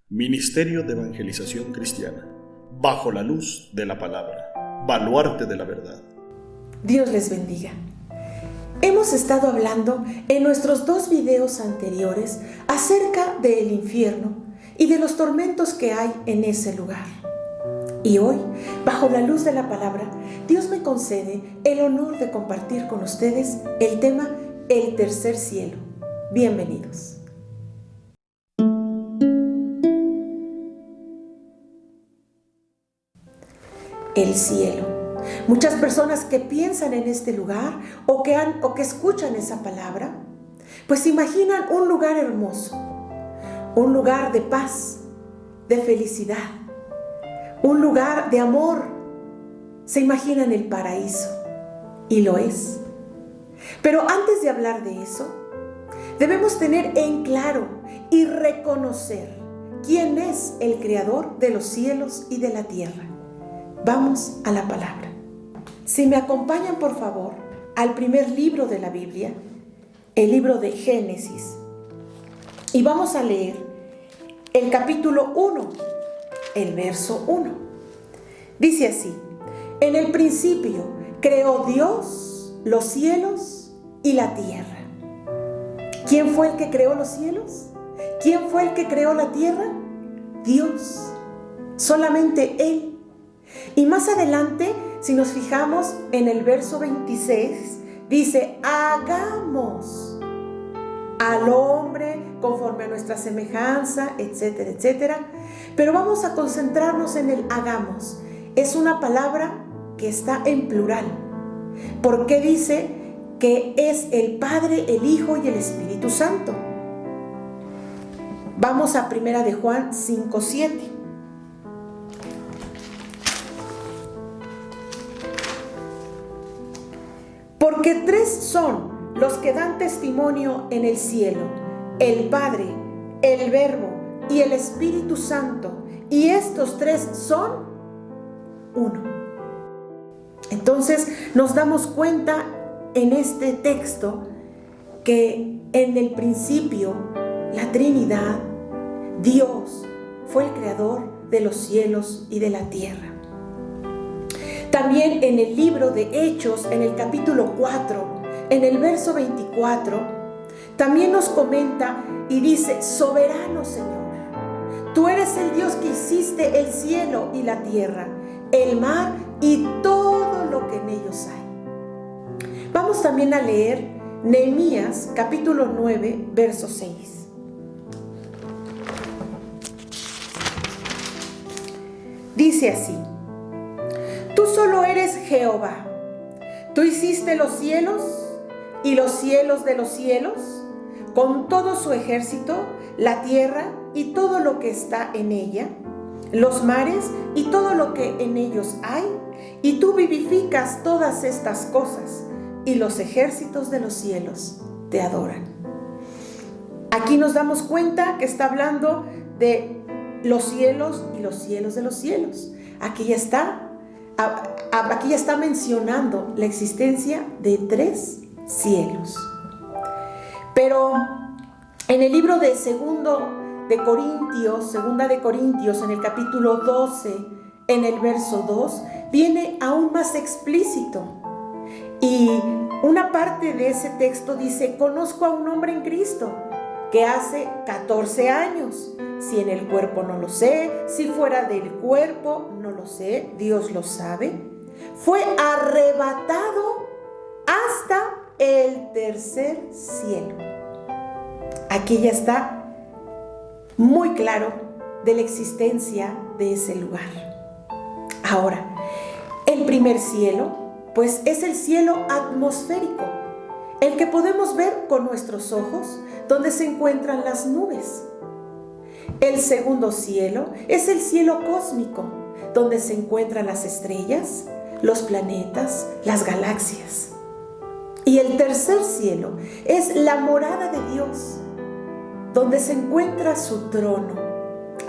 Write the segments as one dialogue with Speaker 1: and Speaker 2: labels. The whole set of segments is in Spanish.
Speaker 1: Ministerio de Evangelización Cristiana, bajo la luz de la palabra, baluarte de la verdad.
Speaker 2: Dios les bendiga. Hemos estado hablando en nuestros 2 videos anteriores acerca del infierno y de los tormentos que hay en ese lugar. Y hoy, bajo la luz de la palabra, Dios me concede el honor de compartir con ustedes el tema El tercer cielo. Bienvenidos. El cielo. Muchas personas que piensan en este lugar o que escuchan esa palabra, pues imaginan un lugar hermoso, un lugar de paz, de felicidad, un lugar de amor. Se imaginan el paraíso, y lo es. Pero antes de hablar de eso, debemos tener en claro y reconocer quién es el creador de los cielos y de la tierra. Vamos a la palabra. Si me acompañan, por favor, al primer libro de la Biblia, el libro de Génesis, y vamos a leer el capítulo 1, el verso 1. Dice así: en el principio creó Dios los cielos y la tierra. ¿Quién fue el que creó los cielos? ¿Quién fue el que creó la tierra? Dios. Solamente Él. Y más adelante, si nos fijamos en el verso 26, dice: hagamos al hombre conforme a nuestra semejanza, etcétera, etcétera. Pero vamos a concentrarnos en el hagamos. Es una palabra que está en plural, porque dice que es el Padre, el Hijo y el Espíritu Santo. Vamos a 1 de Juan 5:7. Porque 3 son los que dan testimonio en el cielo: el Padre, el Verbo y el Espíritu Santo, y estos 3 son uno. Entonces nos damos cuenta en este texto que en el principio la Trinidad, Dios, fue el creador de los cielos y de la tierra. También en el libro de Hechos, en el capítulo 4, en el verso 24, también nos comenta y dice: soberano Señor, tú eres el Dios que hiciste el cielo y la tierra, el mar y todo lo que en ellos hay. Vamos también a leer Nehemías capítulo 9, verso 6. Dice así: tú solo eres Jehová. Tú hiciste los cielos y los cielos de los cielos, con todo su ejército, la tierra y todo lo que está en ella, los mares y todo lo que en ellos hay, y tú vivificas todas estas cosas, y los ejércitos de los cielos te adoran. Aquí nos damos cuenta que está hablando de los cielos y los cielos de los cielos. Aquí ya está mencionando la existencia de 3 cielos. Pero en el libro de Segunda de Corintios, en el capítulo 12, en el verso 2, viene aún más explícito. Y una parte de ese texto dice: conozco a un hombre en Cristo que hace 14 años. Si en el cuerpo no lo sé, si fuera del cuerpo no lo sé, Dios lo sabe. Fue arrebatado hasta el tercer cielo. Aquí ya está muy claro de la existencia de ese lugar. Ahora, el primer cielo, pues es el cielo atmosférico, el que podemos ver con nuestros ojos, donde se encuentran las nubes. El segundo cielo es el cielo cósmico, donde se encuentran las estrellas, los planetas, las galaxias. Y el tercer cielo es la morada de Dios, donde se encuentra su trono.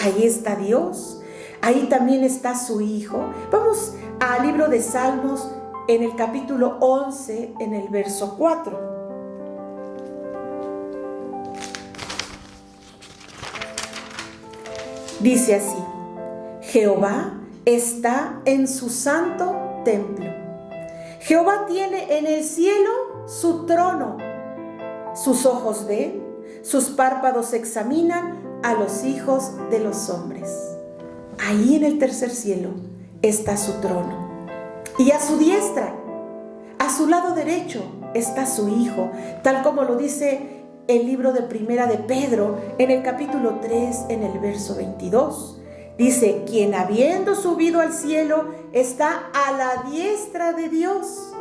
Speaker 2: Ahí está Dios, ahí también está su Hijo. Vamos al libro de Salmos, en el capítulo 11, en el verso 4. Dice así: Jehová está en su santo templo. Jehová tiene en el cielo su trono. Sus ojos ven, sus párpados examinan a los hijos de los hombres. Ahí en el tercer cielo está su trono. Y a su diestra, a su lado derecho, está su Hijo, tal como lo dice el libro de Primera de Pedro, en el capítulo 3, en el verso 22. Dice: quien habiendo subido al cielo está a la diestra de Dios,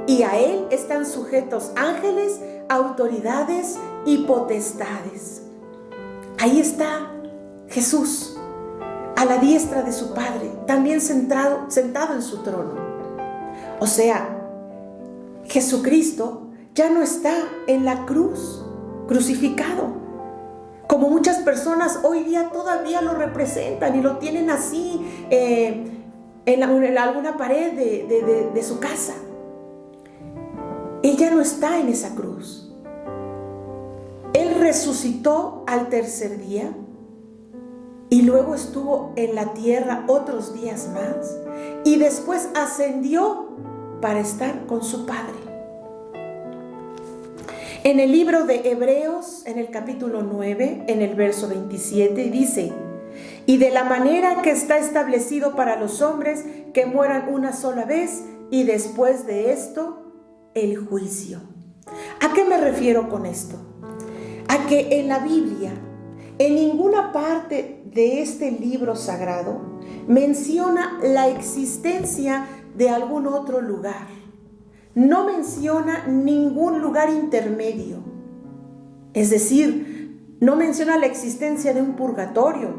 Speaker 2: y a él están sujetos ángeles, autoridades y potestades. Ahí está Jesús, a la diestra de su Padre, también sentado en su trono. O sea, Jesucristo ya no está en la cruz, crucificado, como muchas personas hoy día todavía lo representan y lo tienen así en alguna pared de su casa. Él ya no está en esa cruz. Él resucitó al tercer día y luego estuvo en la tierra otros días más y después ascendió para estar con su Padre. En el libro de Hebreos, en el capítulo 9, en el verso 27, dice: y de la manera que está establecido para los hombres que mueran una sola vez y después de esto el juicio. ¿A qué me refiero con esto? A que en la Biblia, en ninguna parte de este libro sagrado, menciona la existencia de algún otro lugar. No menciona ningún lugar intermedio. Es decir, no menciona la existencia de un purgatorio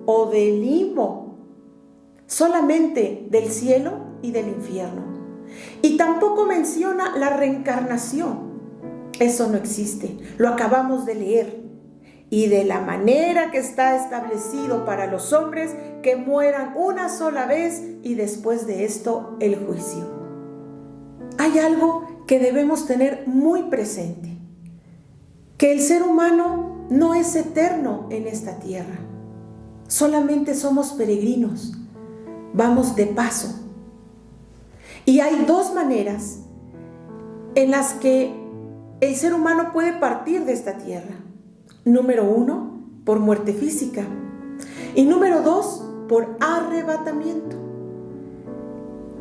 Speaker 2: o del limbo, solamente del cielo y del infierno. Y tampoco menciona la reencarnación. Eso no existe. Lo acabamos de leer. Y de la manera que está establecido para los hombres que mueran una sola vez y después de esto el juicio. Hay algo que debemos tener muy presente: que el ser humano no es eterno en esta tierra. Solamente somos peregrinos. Vamos de paso. Y hay dos maneras en las que el ser humano puede partir de esta tierra. Número 1, por muerte física. Y número 2, por arrebatamiento.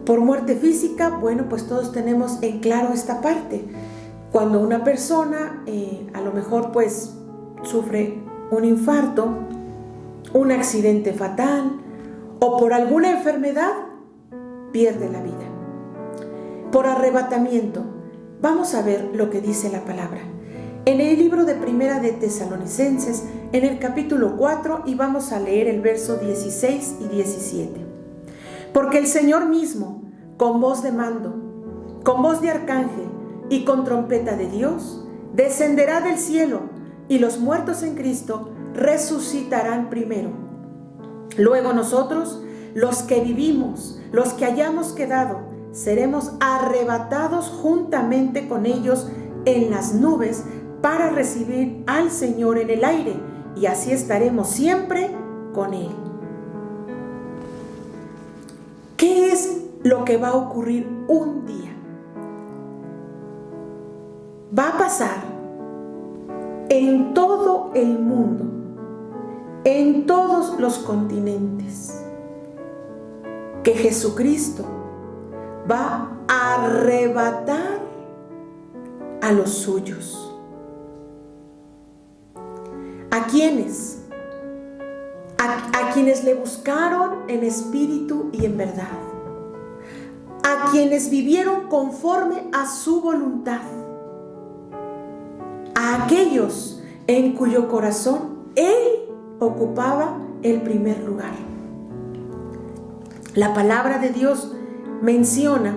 Speaker 2: Por muerte física, bueno, pues todos tenemos en claro esta parte. Cuando una persona a lo mejor pues sufre un infarto, un accidente fatal o por alguna enfermedad, pierde la vida. Por arrebatamiento, vamos a ver lo que dice la palabra. En el libro de Primera de Tesalonicenses, en el capítulo 4, y vamos a leer el verso 16 y 17. Porque el Señor mismo, con voz de mando, con voz de arcángel y con trompeta de Dios, descenderá del cielo, y los muertos en Cristo resucitarán primero. Luego nosotros, los que vivimos, los que hayamos quedado, seremos arrebatados juntamente con ellos en las nubes para recibir al Señor en el aire, y así estaremos siempre con Él. ¿Qué es lo que va a ocurrir un día? Va a pasar en todo el mundo, en todos los continentes, que Jesucristo va a arrebatar a los suyos. ¿A quiénes? A quienes le buscaron en espíritu y en verdad. A quienes vivieron conforme a su voluntad. A aquellos en cuyo corazón Él ocupaba el primer lugar. La palabra de Dios menciona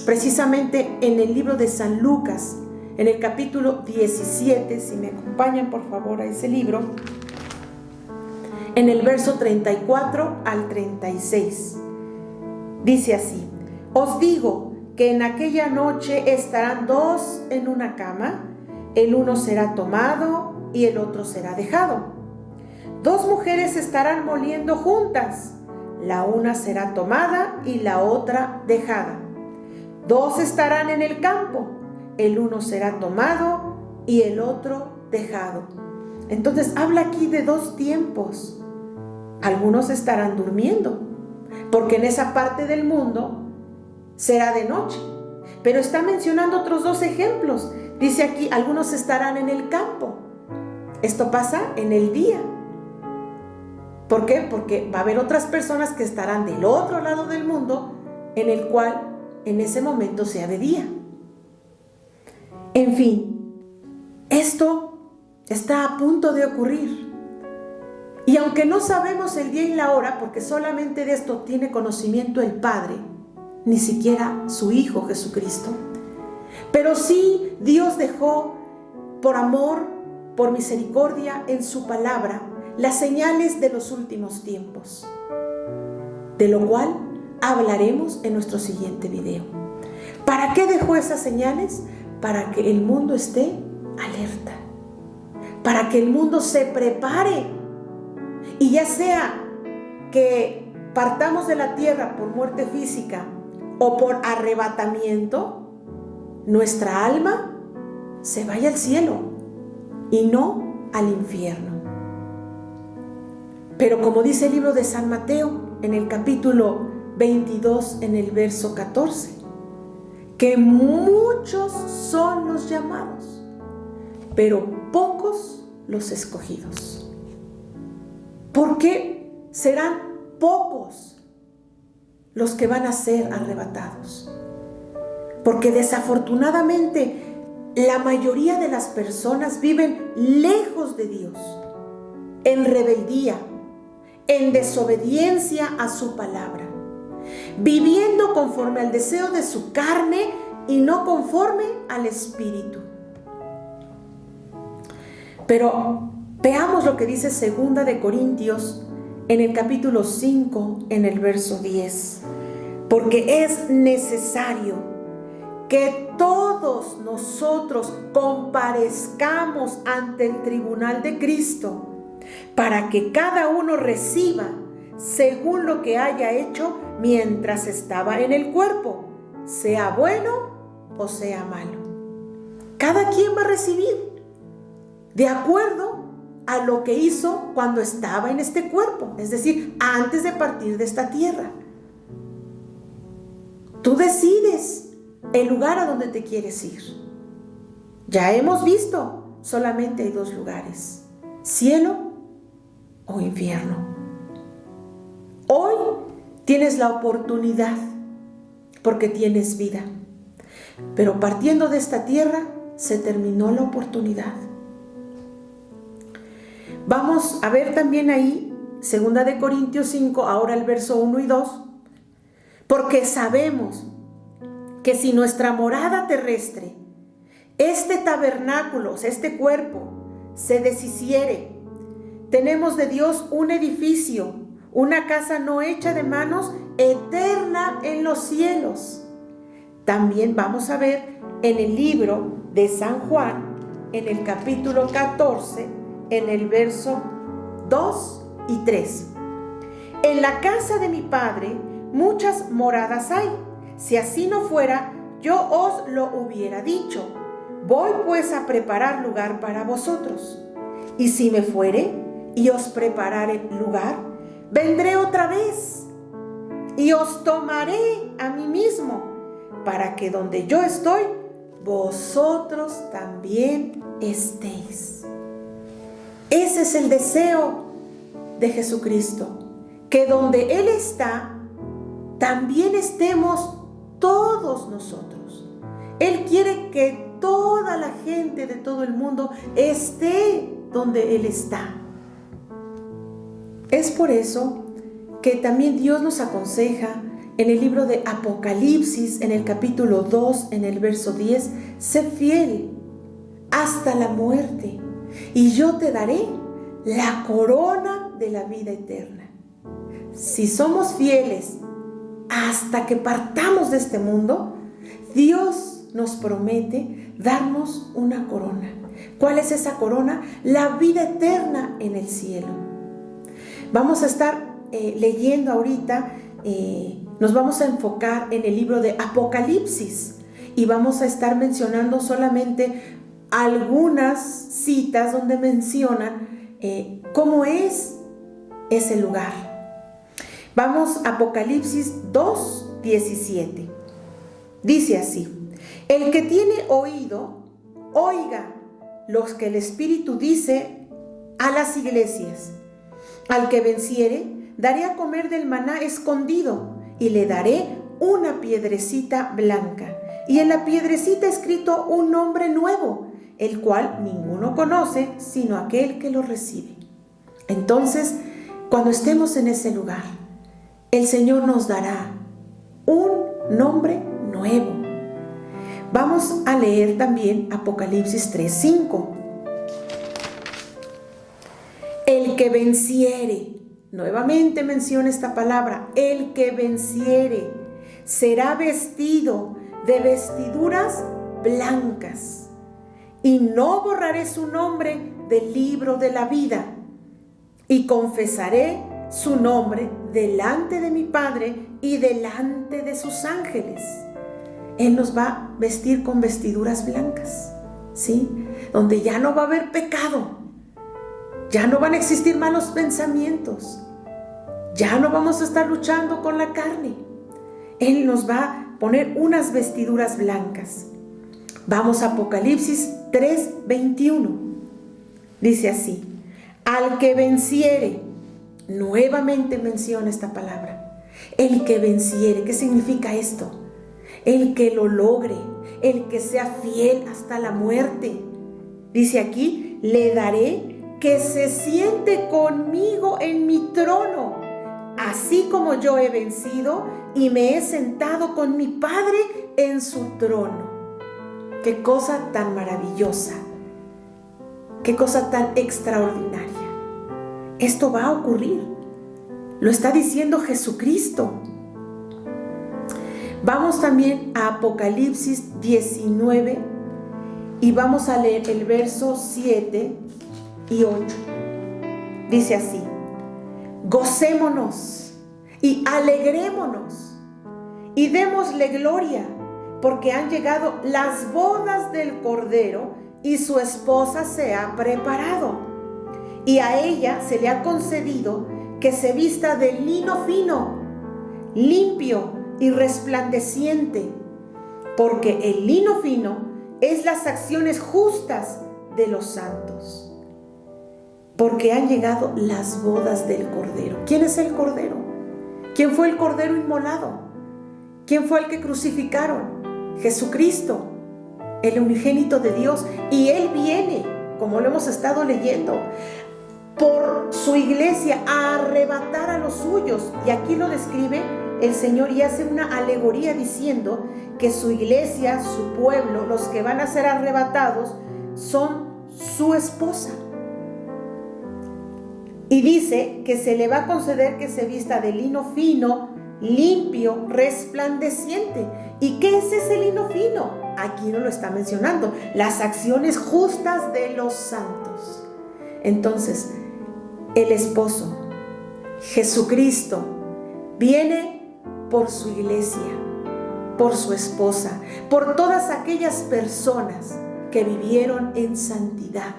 Speaker 2: precisamente en el libro de San Lucas, en el capítulo 17, si me acompañan por favor a ese libro, en el verso 34 al 36. Dice así: os digo que en aquella noche estarán dos en una cama, el uno será tomado y el otro será dejado. 2 mujeres estarán moliendo juntas, la una será tomada y la otra dejada. 2 estarán en el campo, el uno será tomado y el otro dejado. Entonces habla aquí de 2 tiempos. Algunos estarán durmiendo, porque en esa parte del mundo será de noche. Pero está mencionando otros 2 ejemplos. Dice aquí, algunos estarán en el campo. Esto pasa en el día. ¿Por qué? Porque va a haber otras personas que estarán del otro lado del mundo, en el cual en ese momento sea de día. En fin, esto está a punto de ocurrir. Y aunque no sabemos el día y la hora, porque solamente de esto tiene conocimiento el Padre, ni siquiera su Hijo Jesucristo, pero sí Dios dejó por amor, por misericordia en su palabra, las señales de los últimos tiempos, de lo cual hablaremos en nuestro siguiente video. ¿Para qué dejó esas señales? Para que el mundo esté alerta, para que el mundo se prepare, y ya sea que partamos de la tierra por muerte física o por arrebatamiento, nuestra alma se vaya al cielo y no al infierno. Pero como dice el libro de San Mateo en el capítulo 22, en el verso 14, que muchos son los llamados, pero pocos los escogidos. ¿Por qué serán pocos los que van a ser arrebatados? Porque desafortunadamente la mayoría de las personas viven lejos de Dios, en rebeldía, en desobediencia a su palabra, viviendo conforme al deseo de su carne y no conforme al Espíritu. Pero veamos lo que dice 2 de Corintios en el capítulo 5, en el verso 10. Porque es necesario que todos nosotros comparezcamos ante el tribunal de Cristo, para que cada uno reciba según lo que haya hecho mientras estaba en el cuerpo, sea bueno o sea malo. Cada quien va a recibir de acuerdo a lo que hizo cuando estaba en este cuerpo, es decir, antes de partir de esta tierra. Tú decides el lugar a donde te quieres ir. Ya hemos visto, solamente hay 2 lugares: cielo o infierno. Hoy tienes la oportunidad porque tienes vida, pero partiendo de esta tierra se terminó la oportunidad. Vamos a ver también ahí 2 de Corintios 5, ahora el verso 1 y 2. Porque sabemos que si nuestra morada terrestre, este tabernáculo, este cuerpo, se deshiciere, tenemos de Dios un edificio, una casa no hecha de manos, eterna en los cielos. También vamos a ver en el libro de San Juan, en el capítulo 14, en el verso 2 y 3. En la casa de mi Padre muchas moradas hay. Si así no fuera, yo os lo hubiera dicho. Voy pues a preparar lugar para vosotros. Y si me fuere y os preparare lugar, vendré otra vez y os tomaré a mí mismo, para que donde yo estoy, vosotros también estéis. Ese es el deseo de Jesucristo, que donde Él está, también estemos todos nosotros. Él quiere que toda la gente de todo el mundo esté donde Él está. Es por eso que también Dios nos aconseja en el libro de Apocalipsis, en el capítulo 2, en el verso 10, sé fiel hasta la muerte, y yo te daré la corona de la vida eterna. Si somos fieles hasta que partamos de este mundo, Dios nos promete darnos una corona. ¿Cuál es esa corona? La vida eterna en el cielo. Vamos a estar leyendo ahorita, nos vamos a enfocar en el libro de Apocalipsis y vamos a estar mencionando solamente algunas citas donde mencionan cómo es ese lugar. Vamos a Apocalipsis 2:17. Dice así: el que tiene oído, oiga los que el Espíritu dice a las iglesias. Al que venciere, daré a comer del maná escondido y le daré una piedrecita blanca. Y en la piedrecita escrito un nombre nuevo, el cual ninguno conoce sino aquel que lo recibe. Entonces, cuando estemos en ese lugar, el Señor nos dará un nombre nuevo. Vamos a leer también Apocalipsis 3:5. El que venciere, nuevamente menciona esta palabra, el que venciere, será vestido de vestiduras blancas, y no borraré su nombre del libro de la vida, y confesaré su nombre delante de mi Padre y delante de sus ángeles. Él nos va a vestir con vestiduras blancas, ¿sí? Donde ya no va a haber pecado, ya no van a existir malos pensamientos, ya no vamos a estar luchando con la carne. Él nos va a poner unas vestiduras blancas. Vamos a Apocalipsis 3:21. Dice así: al que venciere, nuevamente menciona esta palabra, el que venciere. ¿Qué significa esto? El que lo logre, el que sea fiel hasta la muerte. Dice aquí: le daré que se siente conmigo en mi trono, así como yo he vencido y me he sentado con mi Padre en su trono. Qué cosa tan maravillosa, qué cosa tan extraordinaria. Esto va a ocurrir, lo está diciendo Jesucristo. Vamos también a Apocalipsis 19 y vamos a leer el verso 7 y 8. Dice así: gocémonos y alegrémonos y démosle gloria, porque han llegado las bodas del Cordero y su esposa se ha preparado. Y a ella se le ha concedido que se vista de lino fino, limpio y resplandeciente, porque el lino fino es las acciones justas de los santos. Porque han llegado las bodas del Cordero. ¿Quién es el Cordero? ¿Quién fue el Cordero inmolado? ¿Quién fue el que crucificaron? Jesucristo, el unigénito de Dios. Y Él viene, como lo hemos estado leyendo, por su iglesia a arrebatar a los suyos. Y aquí lo describe el Señor y hace una alegoría diciendo que su iglesia, su pueblo, los que van a ser arrebatados, son su esposa. Y dice que se le va a conceder que se vista de lino fino, limpio, resplandeciente. ¿Y qué es ese lino fino? Aquí no lo está mencionando. Las acciones justas de los santos. Entonces, el esposo, Jesucristo, viene por su iglesia, por su esposa, por todas aquellas personas que vivieron en santidad.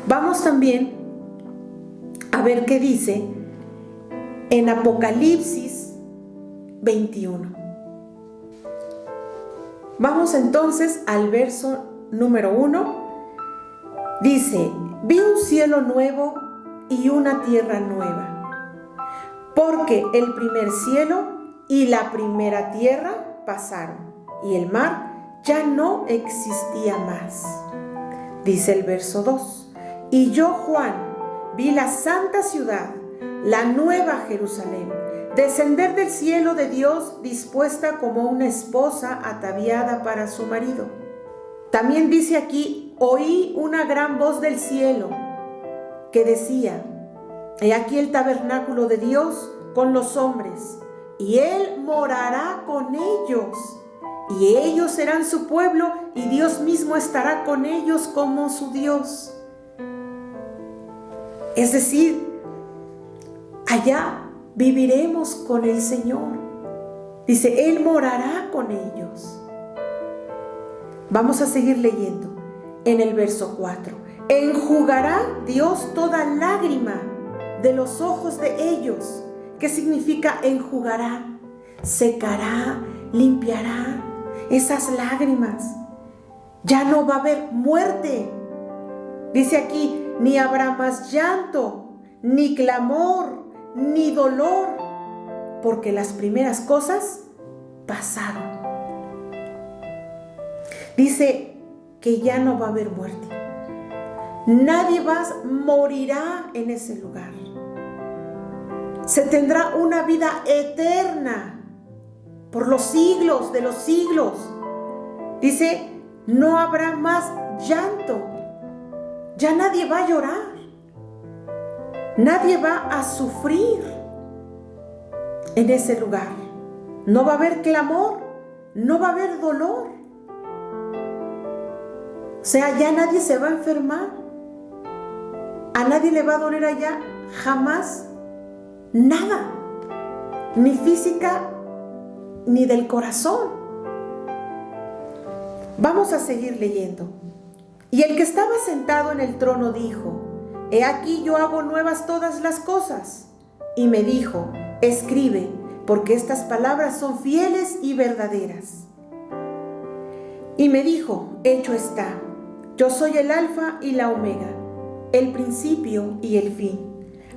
Speaker 2: Vamos también a ver qué dice en Apocalipsis 21. Vamos entonces al verso número 1. Dice: vi un cielo nuevo y una tierra nueva, porque el primer cielo y la primera tierra pasaron, y el mar ya no existía más. Dice el verso 2: y yo, Juan, vi la santa ciudad, la nueva Jerusalén, descender del cielo de Dios, dispuesta como una esposa ataviada para su marido. También dice aquí: oí una gran voz del cielo que decía: he aquí el tabernáculo de Dios con los hombres, y Él morará con ellos, y ellos serán su pueblo, y Dios mismo estará con ellos como su Dios. Es decir, allá viviremos con el Señor. Dice, Él morará con ellos. Vamos a seguir leyendo en el verso 4. Enjugará Dios toda lágrima de los ojos de ellos. ¿Qué significa enjugará? Secará, limpiará esas lágrimas. Ya no va a haber muerte. Dice aquí, ni habrá más llanto, ni clamor, ni dolor, porque las primeras cosas pasaron. Dice que ya no va a haber muerte. Nadie más morirá en ese lugar. Se tendrá una vida eterna por los siglos de los siglos. Dice, no habrá más llanto. Ya nadie va a llorar. Nadie va a sufrir en ese lugar. No va a haber clamor, no va a haber dolor. O sea, ya nadie se va a enfermar. A nadie le va a doler allá jamás nada, ni física ni del corazón. Vamos a seguir leyendo. Y el que estaba sentado en el trono dijo, he aquí yo hago nuevas todas las cosas. Y me dijo, escribe, porque estas palabras son fieles y verdaderas. Y me dijo, hecho está, yo soy el alfa y la omega, el principio y el fin.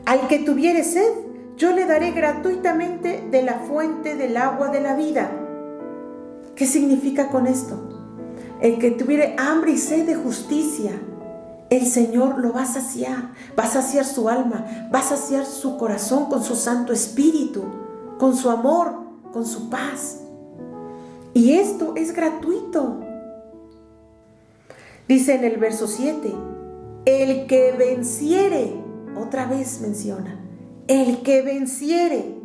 Speaker 2: Al que tuviere sed, yo le daré gratuitamente de la fuente del agua de la vida. ¿Qué significa con esto? El que tuviere hambre y sed de justicia, el Señor lo va a saciar su alma, va a saciar su corazón con su Santo Espíritu, con su amor, con su paz. Y esto es gratuito. Dice en el verso 7, el que venciere, otra vez menciona, el que venciere,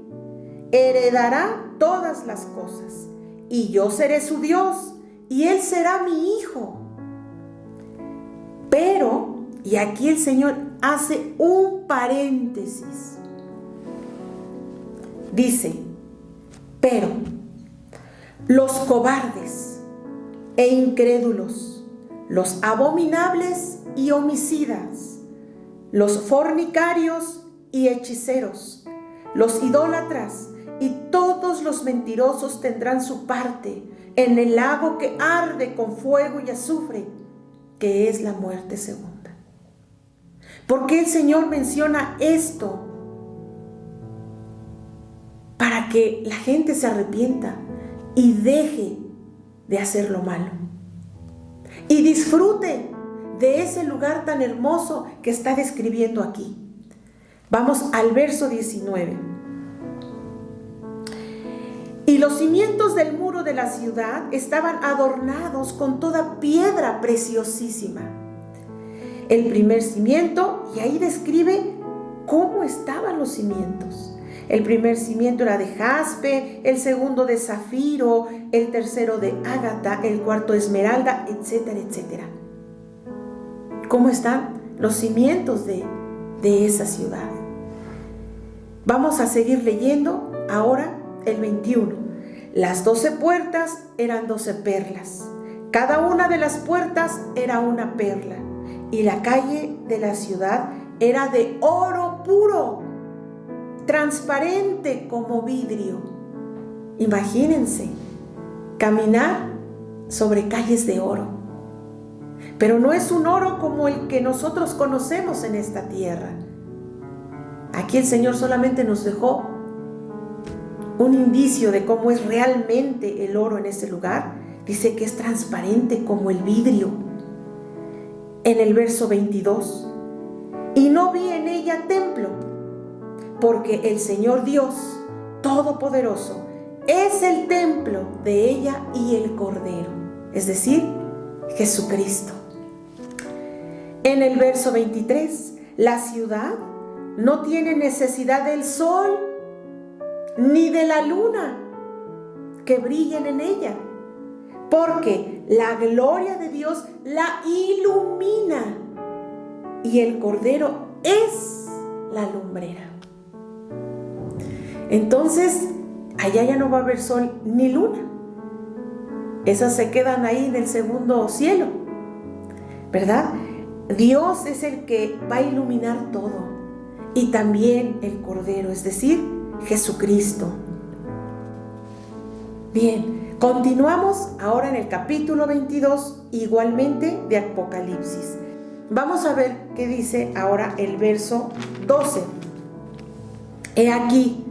Speaker 2: heredará todas las cosas, y yo seré su Dios, y él será mi hijo. Pero, y aquí el Señor hace un paréntesis. Dice, pero los cobardes e incrédulos, los abominables y homicidas, los fornicarios y hechiceros, los idólatras y todos los mentirosos tendrán su parte en el lago que arde con fuego y azufre, que es la muerte segunda. ¿Por qué el Señor menciona esto? Para que la gente se arrepienta y deje de hacer lo malo y disfrute de ese lugar tan hermoso que está describiendo aquí. Vamos al verso 19. Y los cimientos del muro de la ciudad estaban adornados con toda piedra preciosísima. El primer cimiento, y ahí describe cómo estaban los cimientos. El primer cimiento era de jaspe, el segundo de zafiro, el tercero de ágata, el cuarto de esmeralda, etcétera, etcétera. ¿Cómo están los cimientos de esa ciudad? Vamos a seguir leyendo ahora el 21. Las 12 puertas eran 12 perlas. Cada una de las puertas era una perla. Y la calle de la ciudad era de oro puro, transparente como vidrio. Imagínense, caminar sobre calles de oro. Pero no es un oro como el que nosotros conocemos en esta tierra. Aquí el Señor solamente nos dejó un indicio de cómo es realmente el oro en ese lugar. Dice que es transparente como el vidrio. En el verso 22, y no vi en ella templo, porque el Señor Dios Todopoderoso es el templo de ella y el Cordero, es decir, Jesucristo. En el verso 23, la ciudad no tiene necesidad del sol ni de la luna que brillen en ella, porque la gloria de Dios la ilumina y el Cordero es la lumbrera. Entonces, allá ya no va a haber sol ni luna. Esas se quedan ahí en el segundo cielo, ¿verdad? Dios es el que va a iluminar todo, y también el Cordero, es decir, Jesucristo. Bien, continuamos ahora en el capítulo 22, igualmente de Apocalipsis. Vamos a ver qué dice ahora el verso 12. He aquí,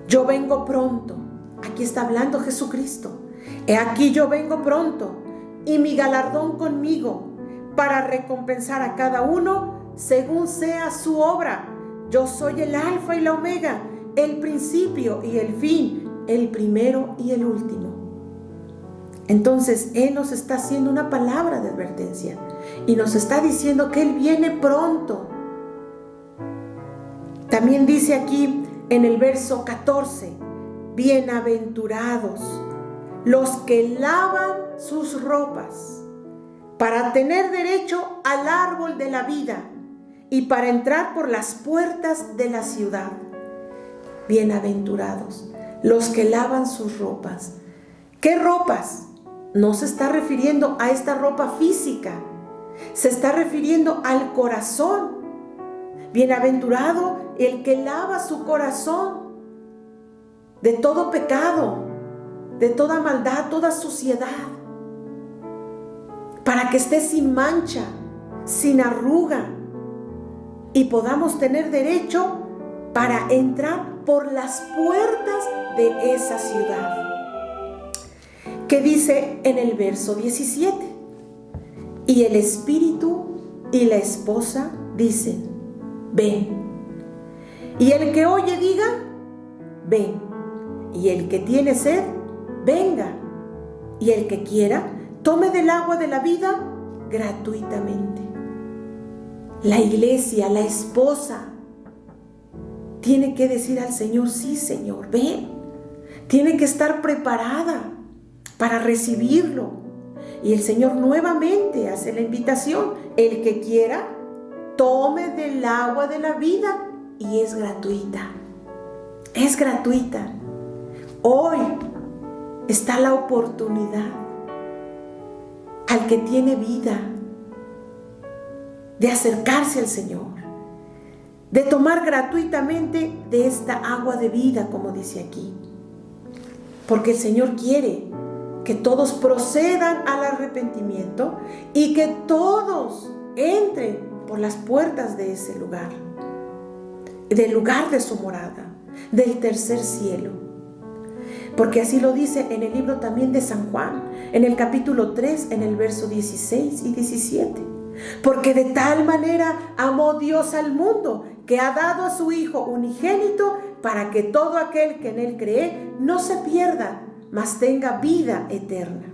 Speaker 2: yo vengo pronto. Aquí está hablando Jesucristo. He aquí yo vengo pronto, y mi galardón conmigo, para recompensar a cada uno según sea su obra. Yo soy el Alfa y la Omega, el principio y el fin, el primero y el último. Entonces Él nos está haciendo una palabra de advertencia y nos está diciendo que Él viene pronto. También dice aquí en el verso 14, bienaventurados los que lavan sus ropas para tener derecho al árbol de la vida y para entrar por las puertas de la ciudad. Bienaventurados los que lavan sus ropas. ¿Qué ropas? No se está refiriendo a esta ropa física, se está refiriendo al corazón. Bienaventurado el que lava su corazón de todo pecado, de toda maldad, toda suciedad, para que esté sin mancha, sin arruga, y podamos tener derecho para entrar por las puertas de esa ciudad. ¿Qué dice en el verso 17? Y el Espíritu y la esposa dicen, ven. Y el que oye diga, ven. Y el que tiene sed, venga. Y el que quiera, tome del agua de la vida gratuitamente. La iglesia, la esposa, tiene que decir al Señor, sí, Señor, ven. Tiene que estar preparada para recibirlo. Y el Señor nuevamente hace la invitación. El que quiera, tome del agua de la vida, y es gratuita. Es gratuita. Hoy está la oportunidad al que tiene vida de acercarse al Señor, de tomar gratuitamente de esta agua de vida, como dice aquí. Porque el Señor quiere que todos procedan al arrepentimiento y que todos entren por las puertas de ese lugar, del lugar de su morada, del tercer cielo. Porque así lo dice en el libro también de San Juan, en el capítulo 3, en el verso 16 y 17. Porque de tal manera amó Dios al mundo, que ha dado a su Hijo unigénito, para que todo aquel que en Él cree no se pierda, mas tenga vida eterna.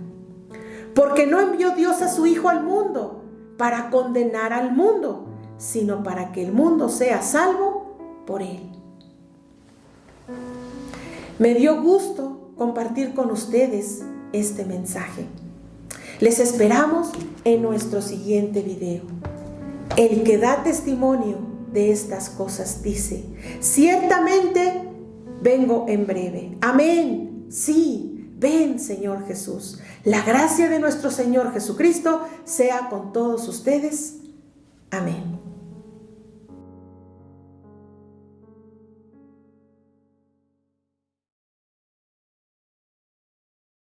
Speaker 2: Porque no envió Dios a su Hijo al mundo para condenar al mundo, sino para que el mundo sea salvo por Él. Me dio gusto compartir con ustedes este mensaje. Les esperamos en nuestro siguiente video. El que da testimonio de estas cosas dice, ciertamente vengo en breve. Amén. Sí, ven, Señor Jesús. La gracia de nuestro Señor Jesucristo sea con todos ustedes. Amén.